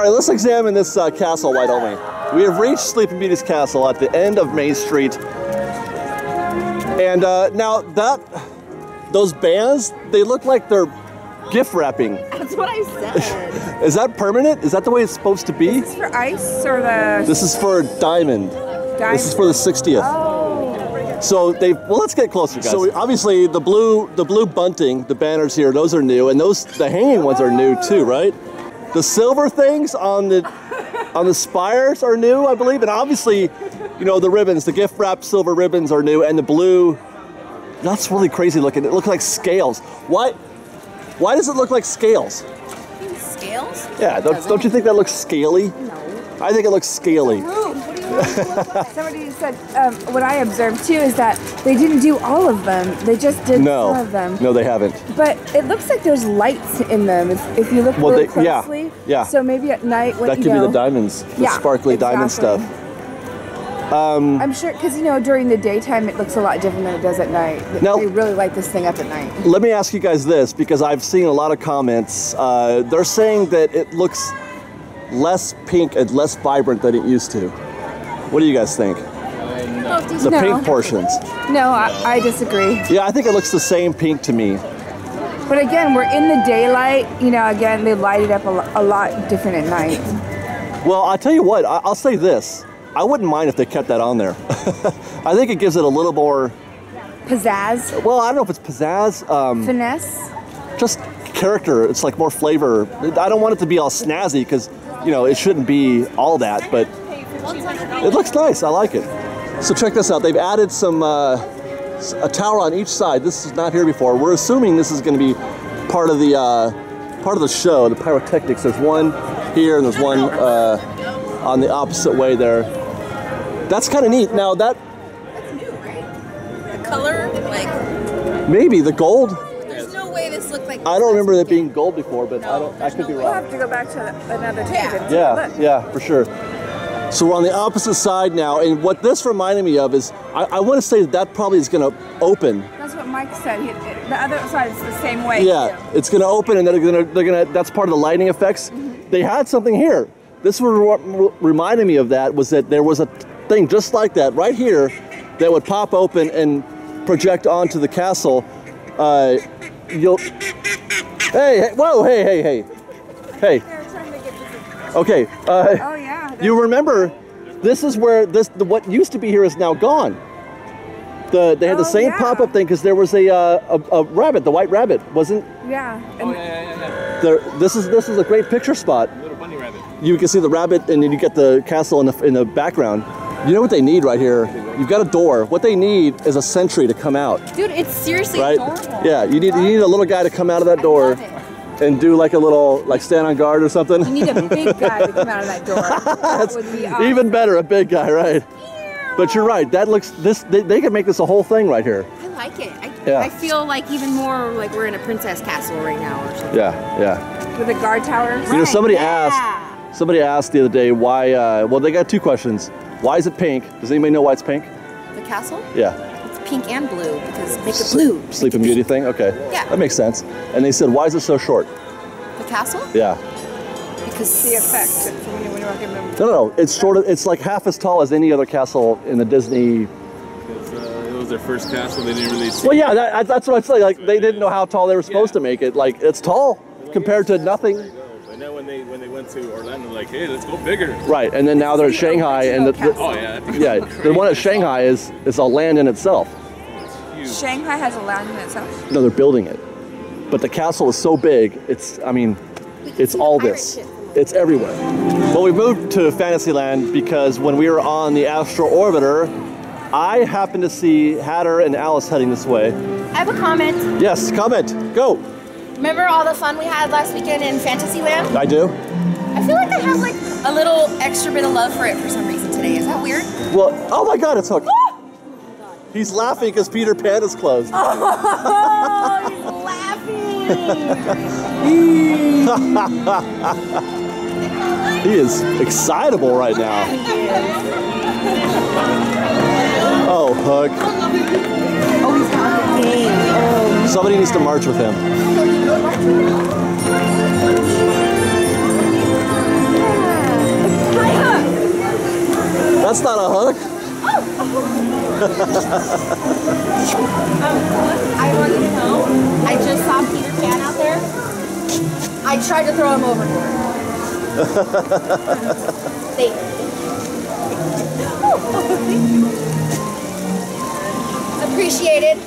right, let's examine this castle, Wyoming. We have reached Sleeping Beauty's castle at the end of Main Street. And now those bands, they look like they're gift wrapping. That's what I said. Is that permanent? Is that the way it's supposed to be? Is this for ice or the... This is for Diamond. This is for the 60th. Oh. So well, let's get closer, guys. So obviously the blue bunting, the banners here, those are new, and the hanging ones are new too, right? The silver things on the spires are new, I believe, and obviously, you know, the ribbons, the gift wrapped silver ribbons are new, and the blue, that's really crazy looking. It looks like scales. Why does it look like scales? Scales? Yeah, don't you think that looks scaly? No. I think it looks scaly. What do you want? Somebody said, what I observed too is that they didn't do all of them. They just did some of them. No, they haven't. But it looks like there's lights in them if you look really closely. Yeah. So maybe at night when that could be the diamonds, the sparkly diamond stuff. I'm sure, because you know, during the daytime it looks a lot different than it does at night. Now, they really light this thing up at night. Let me ask you guys this, because I've seen a lot of comments. They're saying that it looks less pink and less vibrant than it used to. What do you guys think? The pink portions. No, I disagree. Yeah, I think it looks the same pink to me. But again, we're in the daylight. You know, again, they light it up a lot different at night. Well, I'll tell you what, I'll say this. I wouldn't mind if they kept that on there. I think it gives it a little more... Pizzazz? Well, I don't know if it's pizzazz. Finesse? Just character. It's like more flavor. I don't want it to be all snazzy because, you know, it shouldn't be all that, but it looks nice. I like it. So check this out. They've added some a tower on each side. This is not here before. We're assuming this is going to be part of the show, the pyrotechnics. There's one here and there's one on the opposite way there. That's kind of neat. Now that's new, right? The color, like maybe the gold. There's no way this looked like. I don't remember it being gold before, but I could be wrong. We'll have to go back to another tangent. Yeah, for sure. So we're on the opposite side now, and what this reminded me of is, I want to say that probably is going to open. That's what Mike said. The other side is the same way. Yeah, it's going to open, and they're gonna. That's part of the lighting effects. Mm-hmm. They had something here. This was what reminded me of that, was that there was a thing just like that right here that would pop open and project onto the castle. Hey, whoa, hey. Okay. Oh yeah. You remember, this is where what used to be here is now gone. They had the same pop-up thing because there was a rabbit, the white rabbit, wasn't? Yeah. This is a great picture spot. Little bunny rabbit. You can see the rabbit, and then you get the castle in the background. You know what they need right here? You've got a door. What they need is a sentry to come out. Dude, it's seriously adorable. Yeah, you need a little guy to come out of that door and do like a little, like stand on guard or something. You need a big guy to come out of that door. That would be awesome. Even better, a big guy, right? But you're right. That looks they could make this a whole thing right here. I like it. I feel like even more like we're in a princess castle right now or something. Yeah. With the guard towers. You know, somebody asked the other day why. Well, they got two questions. Why is it pink? Does anybody know why it's pink? The castle? Yeah. It's pink and blue because make it blue. Sleeping Beauty thing. Okay. Yeah. That makes sense. And they said, why is it so short? The castle? Yeah. Because the effect. When you're walking them. No. It's short. It's like half as tall as any other castle in the Disney. Because it was their first castle. They didn't really see. Well, yeah. That's what I'd say. Like they didn't know how tall they were supposed to make it. Like it's tall compared to nothing. And then when they went to Orlando, like, hey, let's go bigger. Right. And then now they're at Shanghai, and the one at Shanghai is a land in itself. Shanghai has a land in itself? No, they're building it. But the castle is so big, it's all this. It's everywhere. Well, we moved to Fantasyland because when we were on the Astro Orbiter, I happened to see Hatter and Alice heading this way. I have a comment. Yes, comment. Go. Remember all the fun we had last weekend in Fantasyland? I do. I feel like I have like a little extra bit of love for it for some reason today. Is that weird? Well, oh my God, it's Hook. He's laughing because Peter Pan is closed. Oh, he's laughing. He is excitable right now. Oh, Hook. Oh, he's got the game. Oh. Somebody needs to march with him. That's not a hook. I want you to know, I just saw Peter Pan out there. I tried to throw him overboard. Thank you. Appreciated.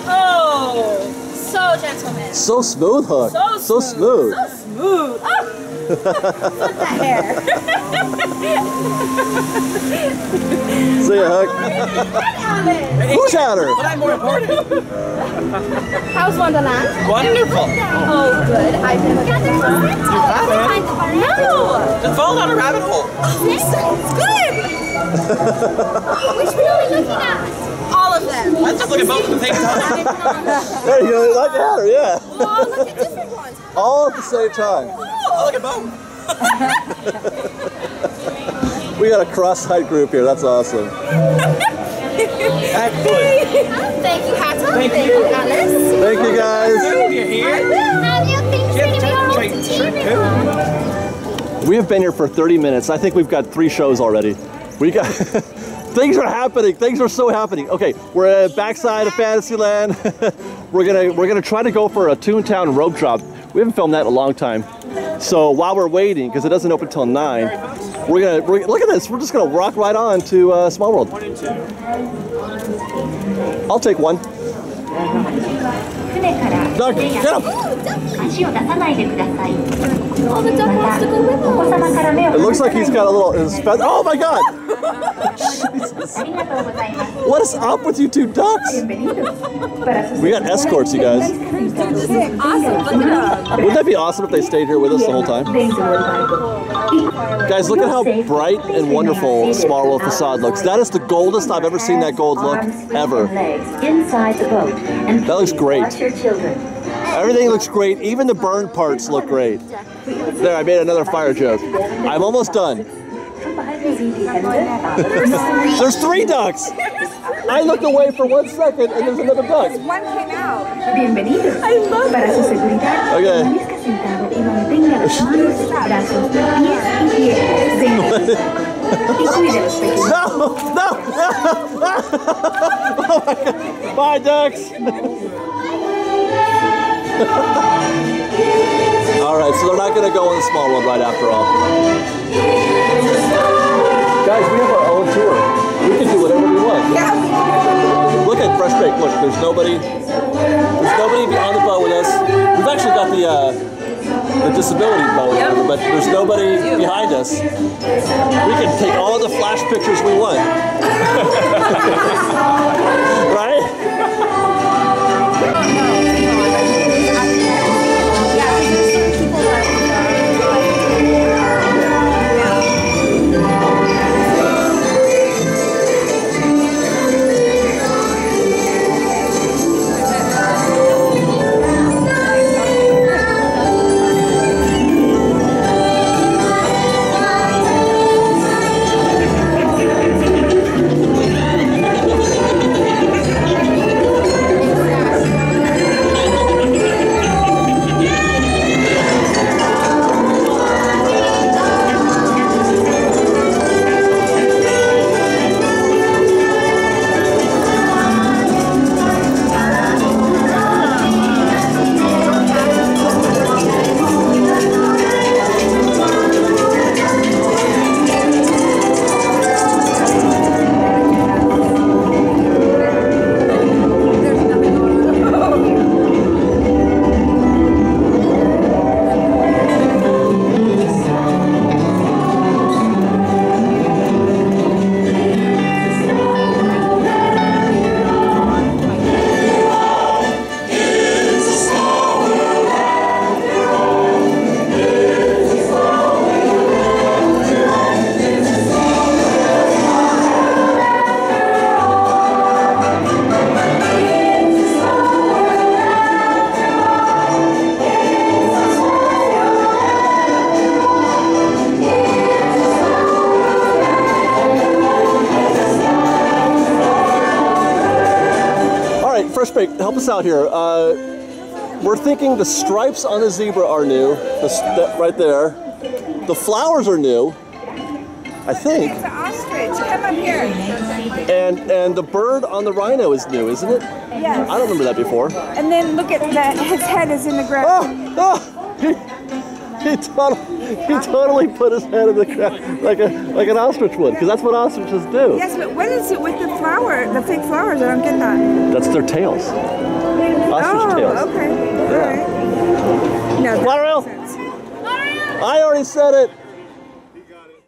Oh, so gentleman. So smooth, Hook. So smooth. So smooth. Oh. Flip that hair. See ya, Hook. Who's at her? But I'm more important. How's Wonderland? Wonderful. Oh, good. I've never been there. No. Just fall down a rabbit hole. It's good. Which one are we looking at? All of them. Let's just look at both at the same time. There you go. Like at her, yeah. Oh, look at different ones. All at the same time. Oh, look at both. We got a cross-eyed group here. That's awesome. Excellent. Thank you, Hata. Thank you. you, Alice. Thank you, guys. You're here. We have been here for 30 minutes. I think we've got 3 shows already. We got things are happening. Things are so happening. Okay, we're at backside of Fantasyland. we're gonna try to go for a Toontown rope drop. We haven't filmed that in a long time. So while we're waiting, because it doesn't open till 9, we're look at this. We're just gonna rock right on to Small World. 1 and 2. I'll take one. Duck, get him! Oh, the duck wants to go with us. It looks like he's got a little. Oh my God! What is up with you 2 ducks? We got escorts, you guys. Awesome. Look at them. Wouldn't that be awesome if they stayed here with us the whole time? Guys, look at how bright and wonderful Small World facade looks. That is the goldest I've ever seen that gold look, ever. That looks great. Everything looks great. Even the burned parts look great. There, I made another fire joke. I'm almost done. There's 3 ducks. I look away for 1 second and there's another duck. One came out. I love it. Okay. No, no, no. Oh my God. Bye, ducks. All right, so they're not going to go in the Small World right after all. Guys, we have our own tour. We can do whatever we want. Look at Fresh Baked. Look, there's nobody on the boat with us. We've actually got the disability boat, but there's nobody behind us. We can take all the flash pictures we want. Right? Help us out here. We're thinking the stripes on the zebra are new, right there. The flowers are new. I think. It's an ostrich. Come up here. And the bird on the rhino is new, isn't it? Yes. I don't remember that before. And then look at that. His head is in the ground. Oh! He totally put his head in the ground like an ostrich would, because that's what ostriches do. Yes, but what is it with the flower, the fake flowers? I don't get that. That's their tails. Ostrich tails. Okay. All right. No, that Laurel! makes sense. I already said it.